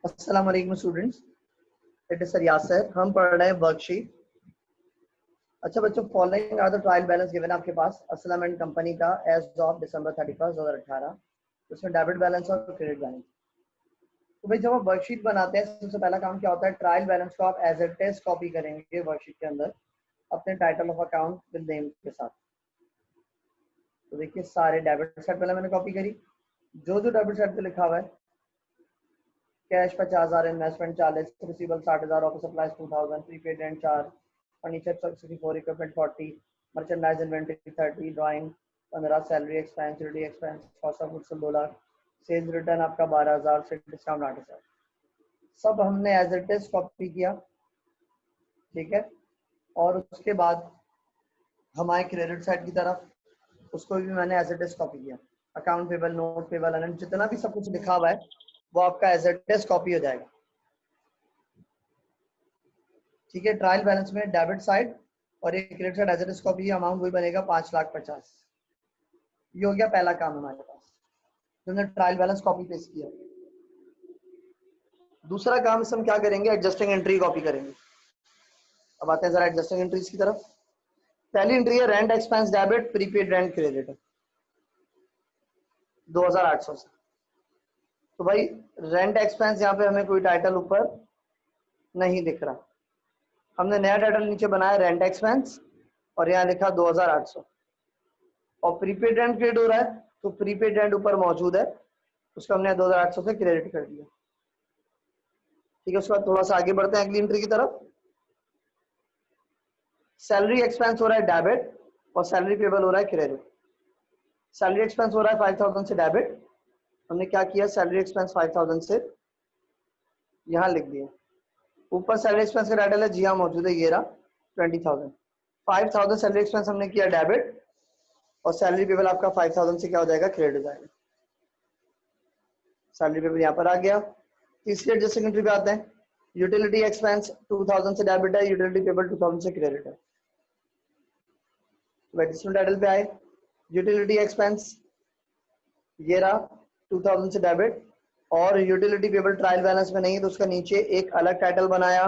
अस्सलाम वालेकुम students, it is sir Yasir. हम पढ़ रहे हैं वर्कशीट। अच्छा बच्चों, following are the trial balance given आपके पास असलम एंड कंपनी का एज ऑफ दिसंबर 31 2018। उसमें डेबिट बैलेंस और क्रेडिट बैलेंस। तो भाई जब आप वर्कशीट बनाते हैं सबसे पहला काम क्या होता है, ट्रायल बैलेंस को आप एज ए टेस्ट कॉपी करेंगे वर्कशीट के अंदर अपने title of account with name के साथ। तो देखिए सारे डेबिट साइड पहले मैंने कॉपी करी, जो जो डेबिट साइड पे लिखा हुआ है, cash 50,000, investment 40, receivable 60,000, office supplies 2,000, prepaid rent 4, furniture 64, equipment 40, merchandise inventory 30, drawing 15, salary expense, utility expense, cost of goods 2 lakh, sales return आपका 12,000 से डिस्काउंट 8,000। सब हमने एज इट इज कॉपी किया, ठीक है। और उसके बाद हमारे क्रेडिट साइड की तरफ उसको भी मैंने एज इट इज कॉपी किया। Account payable, note payable, and जितना भी सब कुछ लिखा हुआ है वो आपका एज इट इज कॉपी हो जाएगा, ठीक है। ट्रायल बैलेंस में डेबिट साइड और एक credit side as it is copy, amount वही बनेगा 5,50,000। ये हो गया पहला काम हमारे पास, तो हमने ट्रायल बैलेंस कॉपी पेस्ट किया। दूसरा काम हम क्या करेंगे, एडजस्टिंग एंट्री कॉपी करेंगे। अब आते हैं जरा एडजस्टिंग एंट्रीज की तरफ। पहली एंट्री है rent expense debit, prepaid rent credit 2,800 से। तो भाई रेंट एक्सपेंस यहाँ पे हमें कोई टाइटल ऊपर नहीं दिख रहा, हमने नया टाइटल नीचे बनाया रेंट एक्सपेंस और यहाँ लिखा 2,800। और प्रीपेड रेंट क्रेडिट हो रहा है तो प्रीपेड रेंट ऊपर मौजूद है, उसको हमने 2,800 से क्रेडिट कर दिया, ठीक है। उसके बाद थोड़ा सा आगे बढ़ते हैं अगली एंट्री की तरफ। सैलरी एक्सपेंस हो रहा है डेबिट और सैलरी पेबल हो रहा है क्रेडिट। सैलरी एक्सपेंस हो रहा है 5,000 से डेबिट, हमने क्या किया, सैलरी एक्सपेंस 5,000 से यहाँ लिख दिया। ऊपर सैलरी एक्सपेंस का टाइटल है, जी हाँ मौजूद है, ये रहा 20,000। 5,000 सैलरी एक्सपेंस हमने किया डेबिट और सैलरी पेबल आपका 5,000 से क्या हो जाएगा, क्रेडिट हो जाएगा। सैलरी पेबल यहाँ पर आ गया। तीसरी एडजस्टिंग एंट्री पे आते हैं। यूटिलिटी एक्सपेंस 2,000 से डेबिट है, यूटिलिटी पेबल 2,000 से क्रेडिट है। एडजस्टमेंट टाइटल पे आए, यूटिलिटी एक्सपेंस ये रहा 2,000 से डेबिट और यूटिलिटी पेबल ट्रायल बैलेंस में नहीं है तो उसका नीचे एक अलग टाइटल बनाया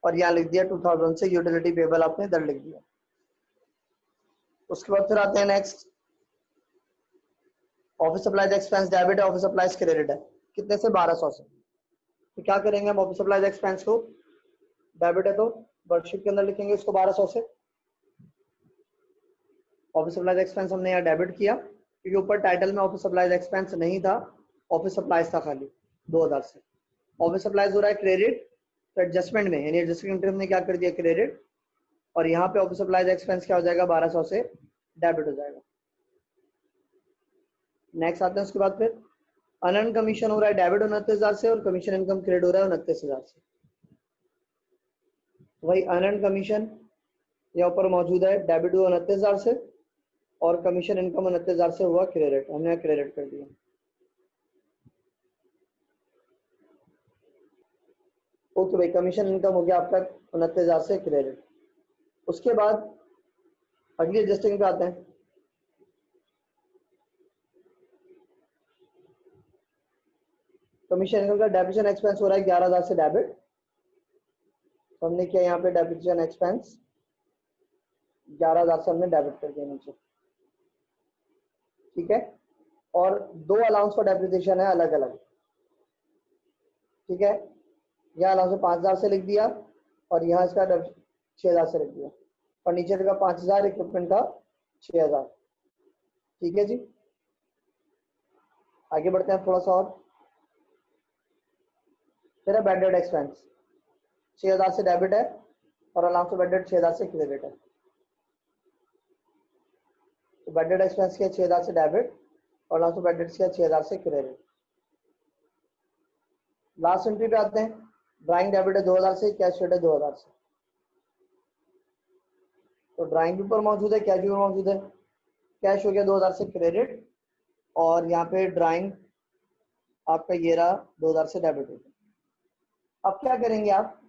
और यहाँ लिख दिया 2,000 से यूटिलिटी पेबल आपने इधर लिख दिया। उसके बाद फिर आते हैं next, office supplies expense debit है, ऑफिस सप्लाईज क्रेडिट है, कितने से, 1,200 से। तो क्या करेंगे हम, ऑफिस सप्लाईज एक्सपेंस को, डेबिट है तो वर्कशीट के अंदर लिखेंगे इसको 1,200 से। ऑफिस सप्लाईज एक्सपेंस हमने यहाँ डेबिट किया क्योंकि ऊपर टाइटल में ऑफिस सप्लाईज एक्सपेंस नहीं था, ऑफिस सप्लाईज था खाली 2,000 से। ऑफिस सप्लाईज हो रहा है क्रेडिट, तो एडजस्टमेंट में यानी एडजस्टिंग एंट्री हमने क्या कर दिया, क्रेडिट, और यहाँ पे ऑफिस सप्लाईज एक्सपेंस क्या हो जाएगा, 1,200 से डेबिट हो जाएगा। नेक्स्ट आते हैं उसके बाद फिर अनअर्न कमीशन हो रहा है डेबिट 29,000 से और कमीशन इनकम क्रेडिट हो रहा है 29,000 से। तो भाई अनअर्न कमीशन यहाँ ऊपर मौजूद है, डेबिट हुआ 29,000 से और कमीशन इनकम 29,000 से हुआ क्रेडिट, हमने क्रेडिट कर दिया। ओके भाई, कमीशन इनकम हो गया आपका 29,000 से क्रेडिट। उसके बाद अगली एडजस्टिंग पे आते हैं। कमीशन इनकम का डेबिशन एक्सपेंस हो रहा है 11,000 से डेबिट, तो हमने किया यहाँ पे डेबिशन एक्सपेंस 11,000 से हमने डेबिट कर दिया नीचे, ठीक है। और दो अलाउंस फॉर डेप्रिसिएशन है अलग अलग, ठीक है। यहाँ अलाउंस 5,000 से लिख दिया और यहाँ इसका 6,000 से लिख दिया, फर्नीचर का 5,000, इक्विपमेंट का 6,000, ठीक है जी। आगे बढ़ते हैं थोड़ा सा और, फिर है बैड डेट एक्सपेंस 6,000 से डेबिट है और अलाउंस फॉर बैड डेट 6,000 से क्रेडिट है। तो बैड डेट एक्सपेंस किया 6,000 से डेबिट और अलाउंस फॉर बैड डेट किया 6,000 से क्रेडिट। लास्ट एंट्री पे आते हैं, ड्राइंग डेबिट है 2,000 से, कैश रेट है 2,000 से। तो ड्राइंग भी ऊपर मौजूद है, कैश भी मौजूद है। कैश हो गया 2,000 से क्रेडिट और यहाँ पे ड्राइंग आपका ये रहा 2,000 से डेबिट हो गया। अब क्या करेंगे आप,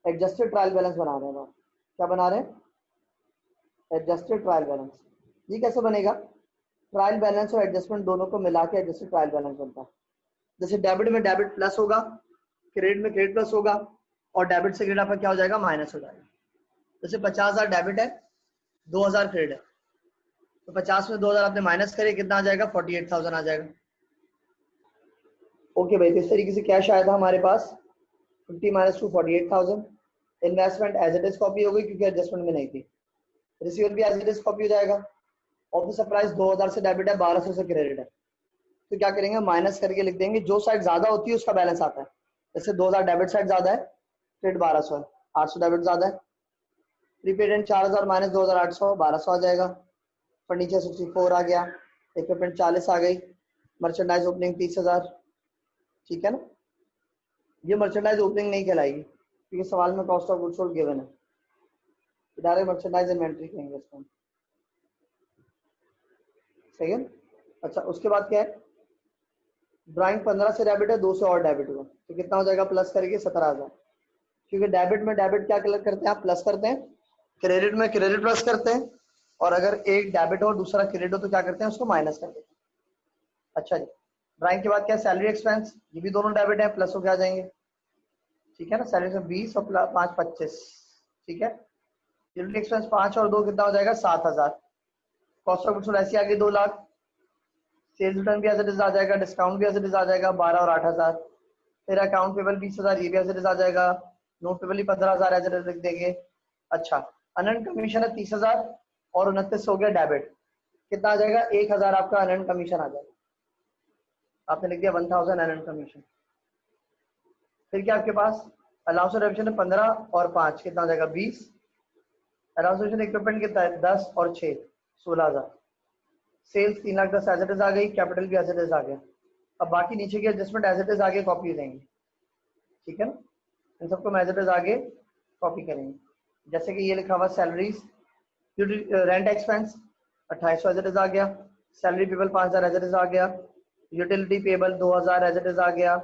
एडजस्टेड ट्रायल बैलेंस बना रहे हैं। क्या बना रहे हैं, एडजस्टेड ट्रायल बैलेंस। ये कैसे बनेगा, ट्रायल बैलेंस और एडजस्टमेंट दोनों को मिला के एडजस्टेड ट्रायल बैलेंस बनता है। जैसे डेबिट में डेबिट प्लस होगा, क्रेडिट में क्रेडिट प्लस होगा, और डेबिट से क्रेडिट आपका क्या हो जाएगा, माइनस हो जाएगा। जैसे 50,000 डेबिट है, 2,000 क्रेडिट है, तो 50 में 2,000 आपने माइनस करे, कितना आ जाएगा, 48,000 आ जाएगा। ओके भाई, तो इस तरीके से कैश आया था हमारे पास 50 minus two 48,000। Investment as it is copy हो गई क्योंकि एडजस्टमेंट में नहीं थी। रिसीवर भी एज इट इज कॉपी हो जाएगा। ऑफिस सप्लाईज 2,000 से डेबिट है, 1,200 से क्रेडिट है, तो क्या करेंगे, माइनस करके लिख देंगे। जो साइड ज्यादा होती है उसका बैलेंस आता है। जैसे 2,000 डेबिट साइड ज्यादा है, क्रेडिट 1,200 है, 800 डेबिट ज्यादा है। प्रीपेड एंड 4,000 माइनस 2,800, 1,200 आ जाएगा। फर्नीचर 64 आ गया, इक्विपमेंट 40 आ गई, मर्चेंडाइज ओपनिंग 30,000। ठीक है ना, ये मर्चेंडाइज ओपनिंग नहीं कहलाएगी क्योंकि सवाल में cost of goods sold given है, डायरेक्ट मर्चेंडाइज इन्वेंट्री कहेंगे इसको। सही है। अच्छा, उसके बाद क्या है, ड्राइंग 15 से डेबिट है, 2 से और डेबिट हुआ, तो कितना हो जाएगा, प्लस करके 17,000। क्योंकि डेबिट में डेबिट क्या करते हैं आप, प्लस करते हैं, क्रेडिट में क्रेडिट प्लस करते हैं, और अगर एक डेबिट हो दूसरा क्रेडिट हो तो क्या करते हैं, उसको माइनस कर देते हैं। अच्छा जी, ड्राइंग के बाद क्या है, सैलरी एक्सपेंस, ये भी दोनों डेबिट है, प्लस हो क्या जाएंगे। ठीक है ना, सैलरी से 20 और 5 25। ठीक है, यूटिलिटी एक्सपेंस 5 और 2 कितना हो जाएगा, 7,000। कॉस्ट ऑफ गुड्स सोल्ड ऐसी आ गई 2 लाख। सेल्स रिटर्न भी एज इट इज आ जाएगा, डिस्काउंट भी एज इट इज आ जाएगा 12 और 8,000। फिर अकाउंट पेबल 20,000, ये भी एज इट इज आ जाएगा। नोट पेबल ही 15,000 एज इट इज लिख देंगे। अच्छा, अनअर्न्ड कमीशन है 30,000 और 29 हो गया डेबिट, कितना आ जाएगा, 1,000 आपका अनअर्न्ड कमीशन आ जाएगा। आपने लिख दिया 1,000 अनअर्न्ड कमीशन। फिर क्या आपके पास, अलाउंस और रेविशन है 15 और 5 कितना हो जाएगा, 20। अलाउंस इक्विपमेंट कितना है, 10 और 6 16,000। सेल्स 3,10,000 एज इट इज आ गई, कैपिटल भी एज इट इज आ गया। अब बाकी नीचे की एडजस्टमेंट एज इट इज आगे कॉपी देंगे। ठीक है ना, इन सबको एज इट इज आगे कॉपी करेंगे। जैसे कि ये लिखा हुआ salaries, rent expense 2,800 as it is आ गया, salary payable 5,000 as it is आ गया, utility payable 2,000 as it is आ गया,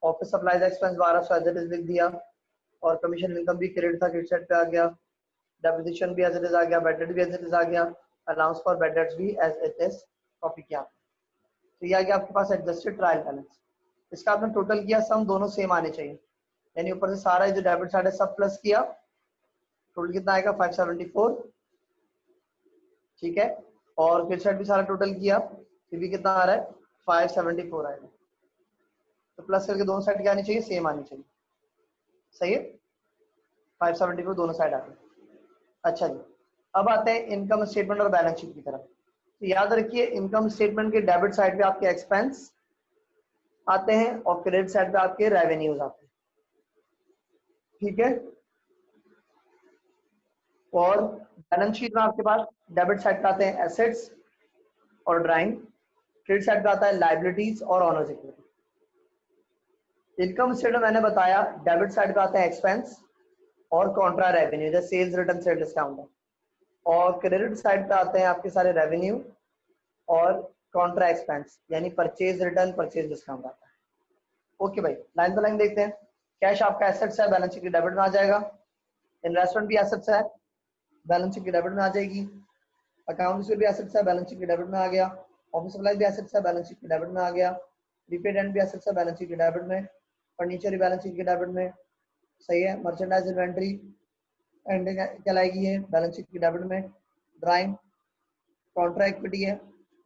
office supplies expense 1,200 as it is लिख दिया, और कमीशन इनकम भी क्रेडिट था, क्रेडिट साइड पे आ गया, डेप्रिसिएशन भी एज इट इज आ गया, बैड डेट भी एज इट इज आ गया, अलाउंस फॉर बैड डेट्स भी एज इट इज कॉपी किया। तो ये आ गया आपके पास एडजस्टेड ट्रायल बैलेंस। इसका आपने टोटल किया, सम दोनों सेम आने चाहिए, यानी ऊपर से सारा जो डेबिट साइड है सब प्लस किया, टोटल कितना आएगा 574। ठीक है, और क्रेडिट साइड भी सारा टोटल किया, फिर भी कितना आ रहा है, 574 आएगा। तो प्लस करके दोनों साइड क्या आनी चाहिए, सेम आनी चाहिए। सही है, 574 दोनों साइड आ गए। अच्छा जी, अब आते हैं इनकम स्टेटमेंट और बैलेंस शीट की तरफ। तो याद रखिए, इनकम स्टेटमेंट के डेबिट साइड पे आपके एक्सपेंस आते हैं और क्रेडिट साइड पे आपके रेवेन्यूज आते हैं। ठीक है, और बैलेंस शीट में आपके पास डेबिट साइड पे आते हैं एसेट्स और ड्राइंग, क्रेडिट साइड पे आता है लाइबिलिटीज और ऑनर्स इक्विटी। इनकम स्टेटमेंट मैंने बताया, डेबिट साइड पे आते हैं एक्सपेंस और कॉन्ट्रा रेवेन्यू, जैसे सेल्स रिटर्न से डिस्काउंट है, और क्रेडिट साइड पे आते हैं आपके सारे रेवेन्यू और कॉन्ट्रा एक्सपेंस, यानी परचेज रिटर्न, परचेज डिस्काउंट आता है। ओके भाई, लाइन बाय लाइन देखते हैं। कैश आपका एसेट्स है, बैलेंस शीट के डेबिट में आ जाएगा। इन्वेस्टमेंट भी एसेट्स है, बैलेंस शीट के डेबिट में आ जाएगी। अकाउंट रिसीवेबल भी एसेट्स है, बैलेंस शीट के डेबिट में आ गया। ऑफिस सप्लाई भी एसेट्स है, बैलेंस शीट के डेबिट में आ गया। प्रीपेड एंड भी एसेट्स है, बैलेंस शीट के डेबिट में। फर्नीचर भी बैलेंस शीट के डेबिट में। सही है, मर्चेंडाइज इन्वेंट्री एंड कहलाएगी है, बैलेंस शीट के डेबिट में। ड्राइंग कॉन्ट्रा इक्विटी है,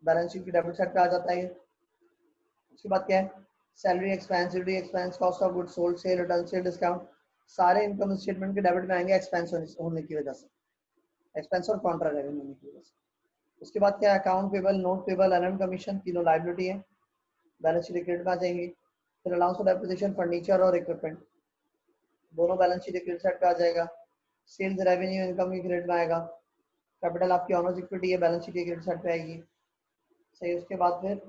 बैलेंस शीट के डेबिट साइड पे आ जाता है। उसके बाद क्या है, salary expense, duty expense, cost of goods sold, cell return, sale discount, सारे इनकम स्टेटमेंट के डेबिट में आएंगे एक्सपेंस होने की वजह से, एक्सपेंस और कॉन्ट्रा रेवेन्यू होने की वजह से। उसके बाद क्या है, account payable, note payable, unearned commission, तीनों लायबिलिटी है, बैलेंस शीट क्रेडिट में आ जाएंगे। फिर अलाउंस फॉर डेप्रिसिएशन, फर्नीचर और इक्विपमेंट, दोनों बैलेंस शीट क्रेडिट साइड पे आ जाएगा। सेल्स रेवेन्यू इनकम भी क्रेडिट में आएगा। कैपिटल आपकी ऑनर्स इक्विटी है, बैलेंस शीट क्रेडिट साइड पे आएगी। सही, उसके बाद फिर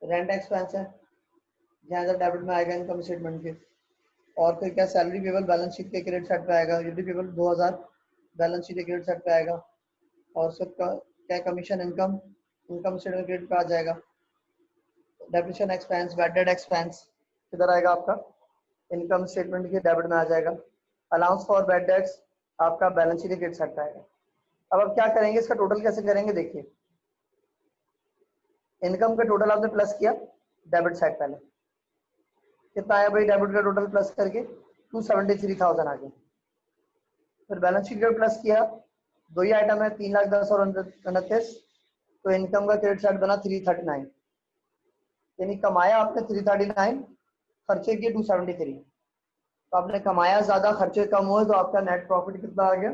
रेंट एक्सपेंस है, जहाँ जब डेबिट में आएगा इनकम स्टेटमेंट के। और फिर क्या, सैलरी पेबल बैलेंस शीट के क्रेडिट साइड पे आएगा। यूटिलिटी पेबल 2,000 बैलेंस शीट के क्रेडिट साइड पे आएगा। और उसका क्या, commission income income statement credit पे आ जाएगा। Depreciation expense, bad debt expense किधर आएगा आपका, इनकम स्टेटमेंट के डेबिट में आ जाएगा। अलाउंस फॉर बैड डेट्स आपका बैलेंस शीट के क्रेडिट साइड पे आएगा। अब क्या करेंगे, इसका टोटल कैसे करेंगे, देखिए इनकम का टोटल आपने प्लस किया डेबिट साइड पहले, कितना आया भाई डेबिट का टोटल प्लस करके 273,000 आ गया। फिर बैलेंस शीट का प्लस किया, दो ही आइटम है 3,10,000 और 29, तो इनकम का क्रेडिट साइड बना 339, यानी कमाया आपने 339, खर्चे किए 273, तो आपने कमाया ज्यादा खर्चे कम हुए, तो आपका नेट प्रॉफिट कितना आ गया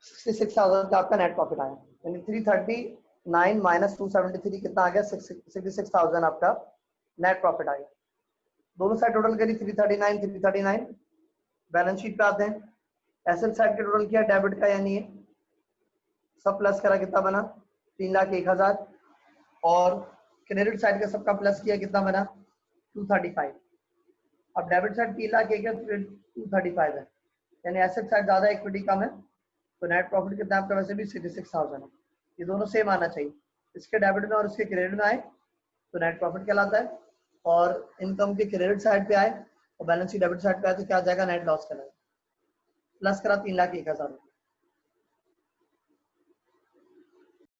66,000 का आपका नेट प्रॉफिट आया, यानी 339 माइनस 273 कितना आ गया 66,000 आपका नेट प्रॉफिट आ गया। दोनों साइड टोटल करी 339 339। बैलेंस शीट पे आते हैं, एसेट साइड का टोटल किया डेबिट का, यानी सब प्लस करा कितना बना 3,01,000, और क्रेडिट साइड का सबका प्लस किया कितना बना 235। अब डेबिट साइड 3,01,000 235 है, यानी एसेट साइड ज्यादा इक्विटी कम है, तो नेट प्रॉफिट कितना आपका वैसे भी 66,000 है। ये दोनों सेम आना चाहिए, इसके डेबिट में और इसके क्रेडिट में आए तो नेट प्रॉफिट कहलाता है, और इनकम के क्रेडिट साइड पे आए और बैलेंस शीट डेबिट साइड पे आए तो क्या आ जाएगा नेट लॉस कहलाएगा। प्लस करा 3,01,000,